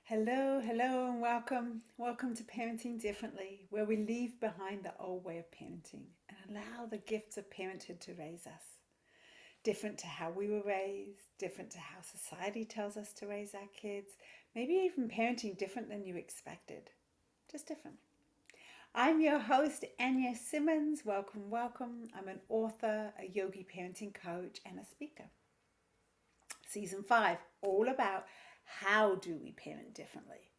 Hello, hello, and welcome. Welcome to Parenting Differently, where we leave behind the old way of parenting and allow the gifts of parenthood to raise us. Different to how we were raised, different to how society tells us to raise our kids, maybe even parenting different than you expected. Just different. I'm your host, Anja Simmons. Welcome, welcome. I'm an author, a yogi parenting coach, and a speaker. Season 5, all about how do we parent differently,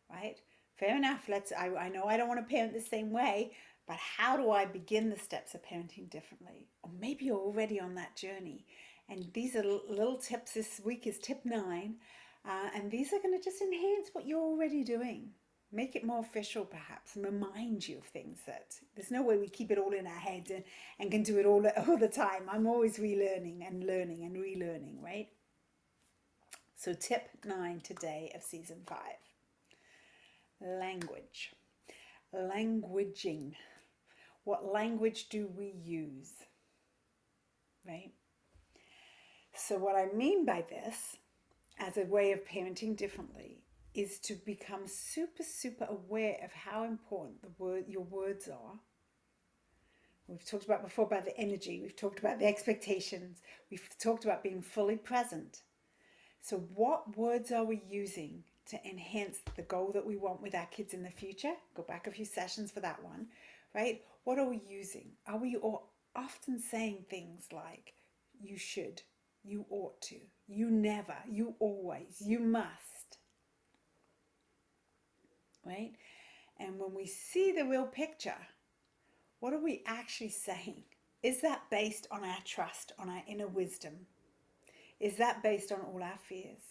right? Fair enough. I know I don't want to parent the same way, but how do I begin the steps of parenting differently? Or maybe you're already on that journey. And these are little tips. This week is tip 9. And these are going to just enhance what you're already doing. Make it more official, perhaps, and remind you of things that there's no way we keep it all in our head and can do it all the time. I'm always relearning and learning and relearning, right? So, tip 9 today of season 5, language. Languaging. What language do we use? Right? So, what I mean by this, as a way of parenting differently, is to become super aware of how important your words are. We've talked about before about the energy, we've talked about the expectations, we've talked about being fully present. So, what words are we using to enhance the goal that we want with our kids in the future? Go back a few sessions for that one, right? What are we using? Are we often saying things like, you should, you ought to, you never, you always, you must, right? And when we see the real picture, what are we actually saying? Is that based on our trust, on our inner wisdom? Is that based on all our fears?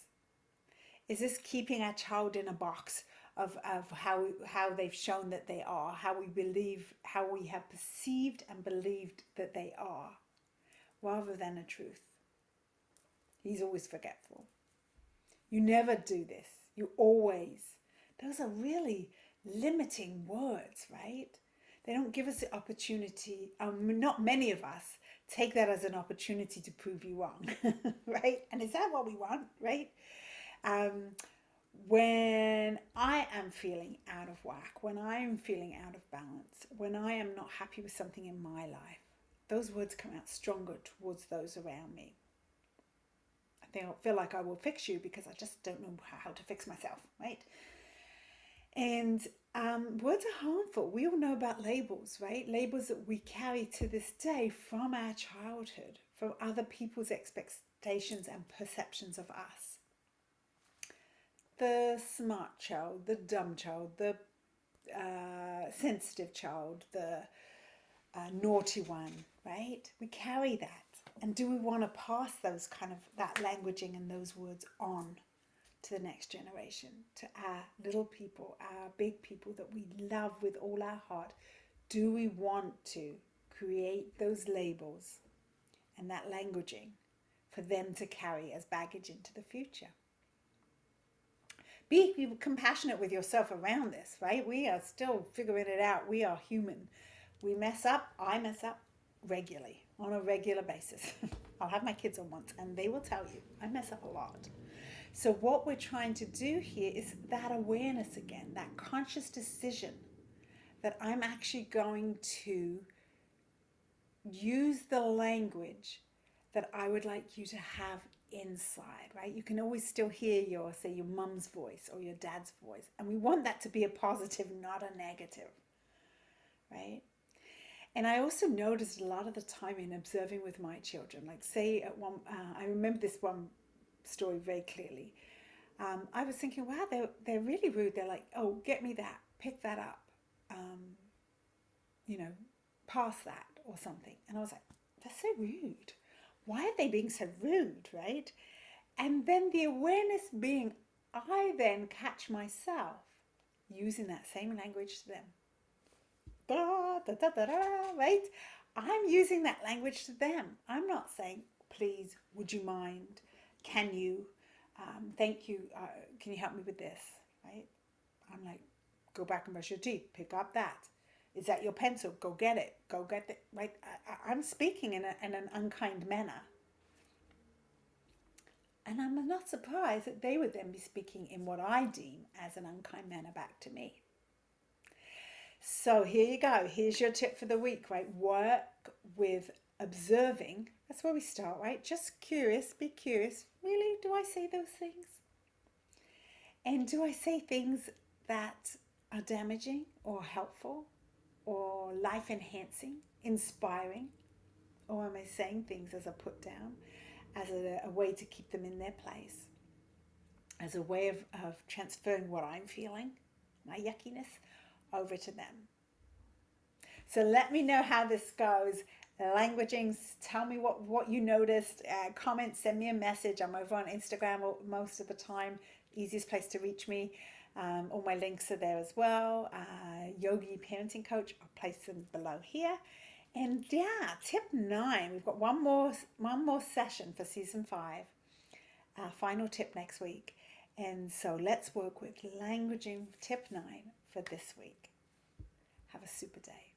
Is this keeping our child in a box of how they've shown that they are, how we believe, how we have perceived and believed that they are, rather than a truth? He's always forgetful. You never do this. You always. Those are really limiting words, right? They don't give us the opportunity, not many of us take that as an opportunity to prove you wrong, right? And is that what we want, right? When I am feeling out of whack, when I am feeling out of balance, when I am not happy with something in my life, those words come out stronger towards those around me. I feel like I will fix you because I just don't know how to fix myself, right? And words are harmful. We all know about labels, right? Labels that we carry to this day from our childhood, from other people's expectations and perceptions of us. The smart child, the dumb child, the sensitive child, the naughty one, right? We carry that. And do we want to pass those that languaging and those words on to the next generation, to our little people, our big people that we love with all our heart? Do we want to create those labels and that languaging for them to carry as baggage into the future? Be compassionate with yourself around this, right? We are still figuring it out. We are human. We mess up. I mess up regularly, on a regular basis. I'll have my kids on once and they will tell you I mess up a lot. So what we're trying to do here is that awareness again, that conscious decision that I'm actually going to use the language that I would like you to have inside, right? You can always still hear your mum's voice or your dad's voice. And we want that to be a positive, not a negative, right? And I also noticed a lot of the time in observing with my children, like say at one, I remember this one story very clearly. I was thinking, wow, they're really rude. They're like, oh, get me that, pick that up, you know, pass that or something. And I was like, that's so rude. Why are they being so rude, right? And then the awareness being, I then catch myself using that same language to them. Da, da, da, da, da, right? I'm using that language to them. I'm not saying, please, would you mind? Can you? Thank you. Can you help me with this? Right? I'm like, go back and brush your teeth. Pick up that. Is that your pencil? Go get it. Go get it. Right? I'm speaking in an unkind manner. And I'm not surprised that they would then be speaking in what I deem as an unkind manner back to me. So here you go. Here's your tip for the week, right? Work with observing. That's where we start, right? Just curious, be curious. Really, do I say those things? And do I say things that are damaging or helpful or life enhancing, inspiring? Or am I saying things as a put down, as a way to keep them in their place, as a way of transferring what I'm feeling, my yuckiness, over to them? So let me know how this goes. Languaging, tell me what you noticed. Comment, send me a message. I'm over on Instagram most of the time. Easiest place to reach me. All my links are there as well. Yogi Parenting Coach, I'll place them below here. And yeah, tip 9. We've got one more session for season 5. Our final tip next week. And so let's work with languaging tip 9 for this week. Have a super day.